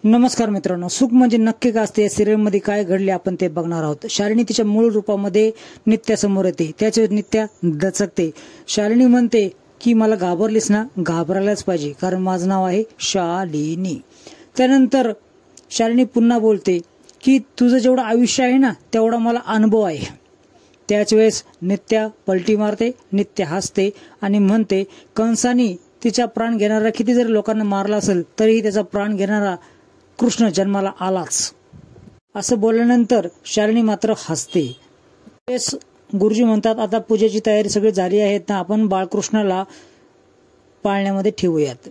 नमस्कार मित्रांनो, सुख म्हणजे नक्की का असते या सिरियलमध्ये काय घडले आपण ते बघणार आहोत। शालिनी तिच्या मूळ रूपामध्ये नित्यासमोर येते, त्याच्यावर नित्या दचकते। शालिनी म्हणते की मला घाबरलीस ना, घाबरायलाच पाहिजे कारण माझं नाव आहे शालिनी। त्यानंतर शालिनी पुन्हा बोलते की तुझं जेवढं आयुष्य आहे ना तेवढा मला अनुभव आहे। त्याच वेळेस नित्या पलटी मारते, नित्या हसते आणि म्हणते कंसानी तिचा प्राण घेणारा किती जरी लोकांना मारला असेल तरीही त्याचा प्राण घेणारा कृष्ण जन्माला आलाच। असं बोलल्यानंतर शालिनी मात्र हसते। गुरुजी म्हणतात आता पूजेची तयारी सगळी झाली आहे ना, आपण बाळकृष्णाला पाळण्यामध्ये ठेवूयात।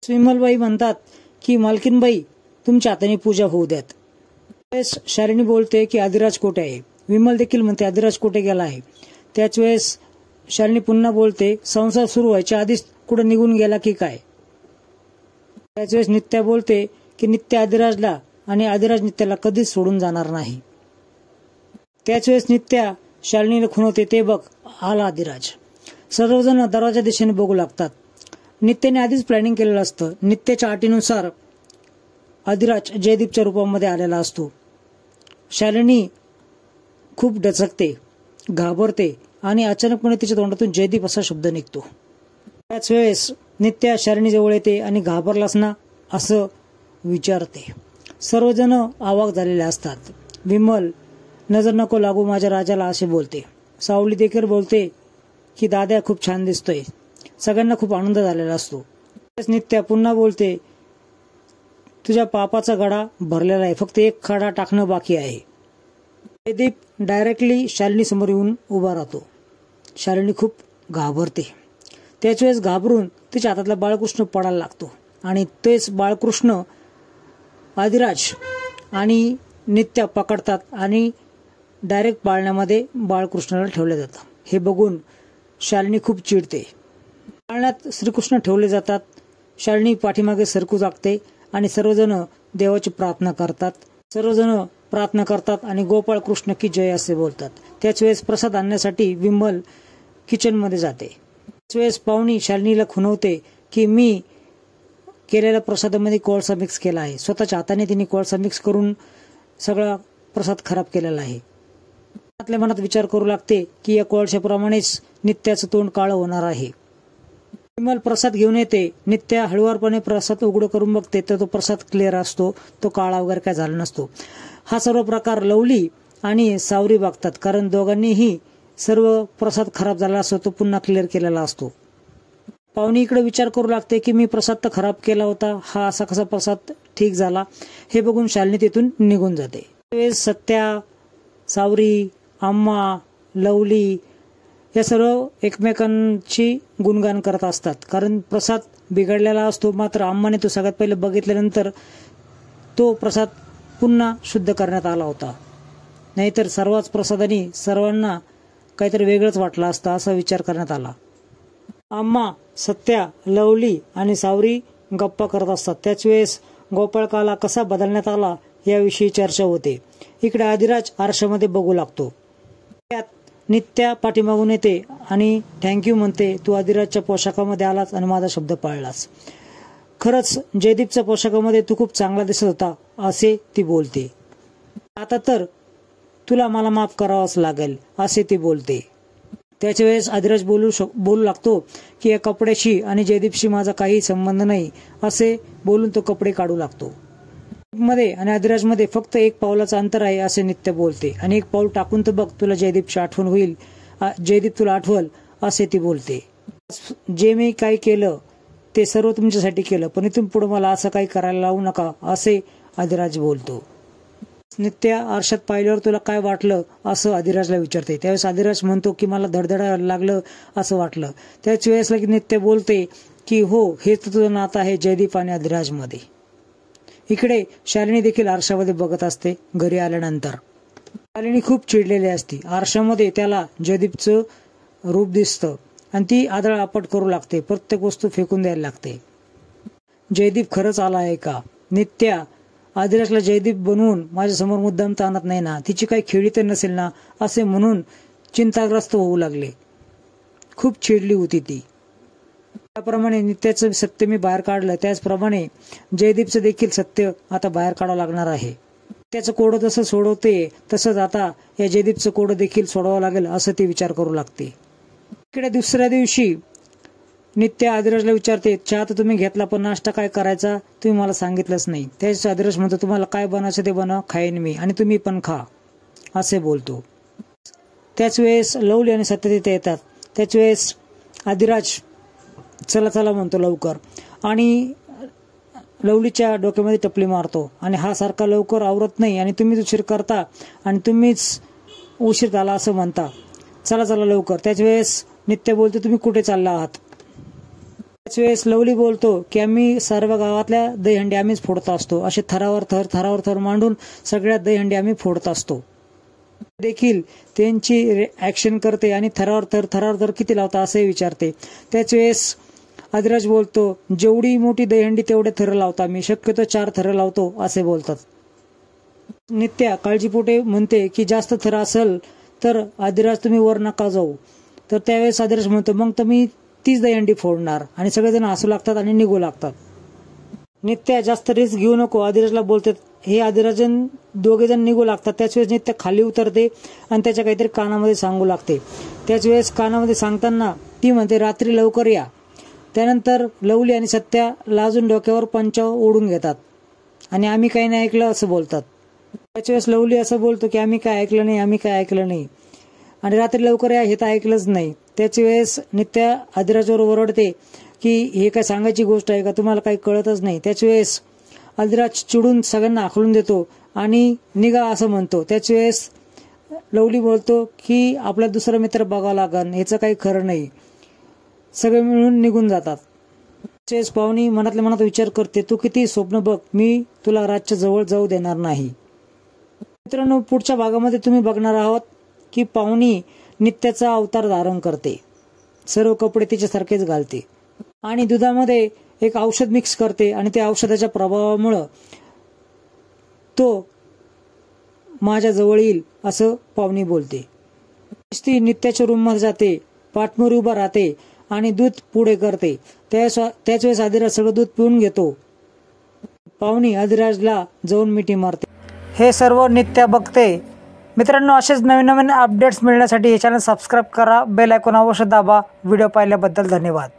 विमलबाई म्हणतात की मालकीनबाई तुमच्या हाताने पूजा होऊ द्यात। शालिनी बोलते की अधिराज कोठे आहे। विमल देखील म्हणते अधिराज कोठे गेला आहे। त्याच वेळेस शालिनी पुन्हा बोलते संसार सुरू व्हायच्या आधीच कुठे निघून गेला की काय। त्याच वेळेस नित्या बोलते की नित्या अधिराजला आणि अधिराज नित्याला कधीच सोडून जाणार नाही। त्याच वेळेस नित्या शालिनीला खुणवते ते बघ आला अधिराज। सर्वजण दरवाजा दिशेने बघू लागतात। नित्याने आधीच प्लॅनिंग केलेलं असतं। नित्याच्या अटीनुसार अधिराज जयदीपच्या रूपामध्ये आलेला असतो। शालिनी खूप डचकते, घाबरते आणि अचानकपणे तिच्या तोंडातून जयदीप असा शब्द निघतो। त्याच वेळेस नित्या शालिनी जवळ येते आणि घाबरलास ना असं विचारते। सर्वजण अवाक झालेले असतात। विमल नजर नको लागू माझ्या राजाला असे बोलते। सावली देखील बोलते की दादा खूप छान दिसतोय। सगळ्यांना खूप आनंद झालेला असतो। नित्या पुन्हा बोलते तुझ्या पापाचा गडा भरलेला आहे, फक्त एक खडा टाकणं बाकी आहे। जयदीप डायरेक्टली शालिनी समोर येऊन उभा राहतो। शालिनी खूप घाबरते। त्याच वेळेस घाबरून तिच्या हातातला बाळकृष्ण पडायला लागतो आणि तेच बाळकृष्ण अधिराज आणि नित्या पकडतात आणि डायरेक्ट पाळण्यामध्ये बाळकृष्णाला ठेवले जातात। हे बघून शालिनी खूप चिडते। पाळण्यात श्रीकृष्ण ठेवले जातात। शालिनी पाठीमागे सरकू लागते आणि सर्वजण देवाची प्रार्थना करतात। सर्वजण प्रार्थना करतात आणि गोपाळ कृष्ण की जय असे बोलतात। त्याच वेळेस प्रसाद आणण्यासाठी विमल किचन मध्ये जाते। त्याच वेळेस पाहुणी शालिनीला खुणवते की मी केलेल्या प्रसादामध्ये कोळसा मिक्स केला आहे। स्वतःच्या हाताने तिने कोळसा मिक्स करून सगळा प्रसाद खराब केलेला आहे। आपल्या मनात विचार करू लागते की या कोळशाप्रमाणेच नित्याचं तोंड काळं होणार आहे। विमल प्रसाद घेऊन येते। नित्या हळुवारपणे प्रसाद उघड करून बघते तर तो प्रसाद क्लिअर असतो, तो काळा वगैरे काय झाला नसतो। हा सर्व प्रकार लवली आणि सावरी बघतात कारण दोघांनीही सर्व प्रसाद खराब झाला असतो तो पुन्हा क्लिअर केलेला असतो। पाहुणी इकडे विचार करू लागते की मी प्रसाद तर खराब केला होता, हा असा कसा प्रसाद ठीक झाला। हे बघून शालिनी तिथून निघून जाते। त्यावेळेस सत्या, सावरी, आम्मा, लवली या सर्व एकमेकांची गुणगान करत असतात कारण प्रसाद बिघडलेला असतो। मात्र आम्माने तो सगळ्यात पहिले बघितल्यानंतर तो प्रसाद पुन्हा शुद्ध करण्यात आला होता, नाहीतर सर्वच प्रसादाने सर्वांना काहीतरी वेगळंच वाटलं असतं असा विचार करण्यात आला। आम्मा, सत्या, लवली आणि सावरी गप्पा करत असतात। त्याच वेळेस गोपाळकाला कसा बदलण्यात आला याविषयी चर्चा होते। इकडे अधिराज आरशामध्ये बघू लागतो। त्यात नित्या पाठीमागून येते आणि थँक्यू म्हणते, तू अधिराजच्या पोशाखामध्ये आलास आणि माझा शब्द पाळलास। खरंच जयदीपच्या पोशाखामध्ये तू खूप चांगला दिसत होता असे ती बोलते। आता तर तुला मला माफ करावंच लागेल असे ती बोलते। त्याच्या वेळेस अधिराज बोलू लागतो की या कपड्याशी आणि जयदीपशी माझा काही संबंध नाही असे बोलून तो कपडे काढू लागतो। मध्ये आणि अधिराज मध्ये फक्त एक पावलाचं अंतर आहे असे नित्य बोलते आणि एक पाऊल टाकून तर बघ तुला जयदीपची आठवण होईल, जयदीप तुला आठवल असे ती बोलते। जे मी काही केलं ते सर्व तुमच्यासाठी केलं, पण इथून पुढे मला असं काही करायला लावू नका असे अधिराज बोलतो। नित्या आरशात पाहिल्यावर तुला काय वाटलं असं अधिराजला विचारते। त्यावेळेस अधिराज म्हणतो की मला धडधडायला लागलं असं वाटलं। त्याच वेळेस नित्या बोलते की हो हेच तुझं नातं आहे जयदीप आणि अधिराज मध्ये। इकडे शालिनी देखील आरशामध्ये बघत असते। घरी आल्यानंतर शालिनी खूप चिडलेली असते। आरशामध्ये त्याला जयदीपचं रूप दिसतं आणि ती आदळ आपट करू लागते, प्रत्येक वस्तू फेकून द्यायला लागते। जयदीप खरंच आला आहे का? नित्या अधिराजला जयदीप बनवून माझ्यासमोर मुद्दाम ताणत नाही ना, तिची काही खेळी तर नसेल ना असे म्हणून चिंताग्रस्त होऊ लागले। खूप चिडली होती ती। त्याप्रमाणे नित्याचं सत्य मी बाहेर काढलं, त्याचप्रमाणे जयदीपचं देखील सत्य आता बाहेर काढावं लागणार आहे. त्याचं कोडं जसं सोडवते तसंच आता या जयदीपचं कोडं देखील सोडवावं लागेल असं ती विचार करू लागते. इकडे दुसऱ्या दिवशी नित्या आदिराजला विचारते, चहा तर तुम्ही घेतला पण नाश्ता काय करायचा तुम्ही मला सांगितलंच नाही. त्याच आदिराज म्हणतो, तुम्हाला काय बनायचं ते बनवा, खाईन मी आणि तुम्ही पण खा असे बोलतो. त्याच वेळेस लवली आणि सत्य तिथे येतात. त्याच वेळेस आदिराज चला चला म्हणतो लवकर आणि लवलीच्या डोक्यामध्ये टपली मारतो आणि हा सारखा लवकर आवरत नाही आणि तुम्हीच उशीर करता आणि तुम्हीच उशीर झाला असं म्हणता, चला चला लवकर. त्याच वेळेस नित्य बोलतो, तुम्ही कुठे चालला आहात. त्याच वेळेस लवली बोलतो की आम्ही सर्व गावातल्या दहीहंडी आम्हीच फोडत असतो. असे थरावर थर मांडून सगळ्या दहीहंडी आम्ही फोडत असतो. देखील त्यांची ऍक्शन करते आणि थरावर थर किती लावता असे विचारते. त्याच वेळेस आदिराज बोलतो, जेवढी मोठी दहीहंडी तेवढे थर लावता मी, शक्यतो 4 थर लावतो असे बोलतात. नित्या काळजीपोटे म्हणते की जास्त थर असेल तर आदिराज तुम्ही वर नका जाऊ. तर त्यावेळेस आदिराज म्हणतो, मग तर मी 30 दहीहंडी फोडणार आणि सगळेजण हसू लागतात आणि निघू लागतात. नित्या जास्त रिस्क घेऊ नको आदिराजला बोलते. हे आदिराजन दोघे जण निघू लागतात. त्याच वेळेस नित्या खाली उतरते आणि त्याच्या काहीतरी कानामध्ये सांगू लागते. त्याच वेळेस कानामध्ये सांगताना ती म्हणते, रात्री लवकर या. त्यानंतर लवली आणि सत्या लाजून डोक्यावर पंचा ओढून घेतात आणि आम्ही काही नाही ऐकलं असं बोलतात. त्याच वेळेस लवली असं बोलतो की आम्ही काय ऐकलं नाही आणि रात्री लवकर या हे तर ऐकलंच नाही. त्याच वेळेस नित्या आदिराजवर ओरडते की हे काय सांगायची गोष्ट आहे का, तुम्हाला काही कळतच नाही. त्याच वेळेस आदिराज चिडून सगळ्यांना आखलून देतो आणि निघा असं म्हणतो. त्याच वेळेस लवली बोलतो की आपला दुसरा मित्र बघावा लागन, याचं काही खरं नाही. सगळे मिळून निघून जातात. त्याच पाहुणी मनातल्या मनात विचार करते, तू किती स्वप्न बघ, मी तुला राजच्या जवळ जाऊ देणार नाही. मित्रांनो, पुढच्या भागामध्ये तुम्ही बघणार आहात की पाहुणी नित्याचा अवतार धारण करते, सर्व कपडे तिच्यासारखेच घालते आणि दुधामध्ये एक औषध मिक्स करते आणि त्या औषधाच्या प्रभावामुळं तो माझ्या जवळ येईल असं पाहुणी बोलते. ती नित्याच्या रूममध्ये जाते, पाठमोरी उभा राहते आणि दूध पुढे करते. त्याच वेळेस आदिराज सगळं दूध पिऊन घेतो. पाहुणी आदिराजला जाऊन मिठी मारते. हे सर्व नित्या बघते. मित्रांनो, असेच नवीन अपडेट्स मिळण्यासाठी हे चॅनल सबस्क्राईब करा, बेल आयकॉन अवश्य दाबा. व्हिडिओ पाहिल्याबद्दल धन्यवाद.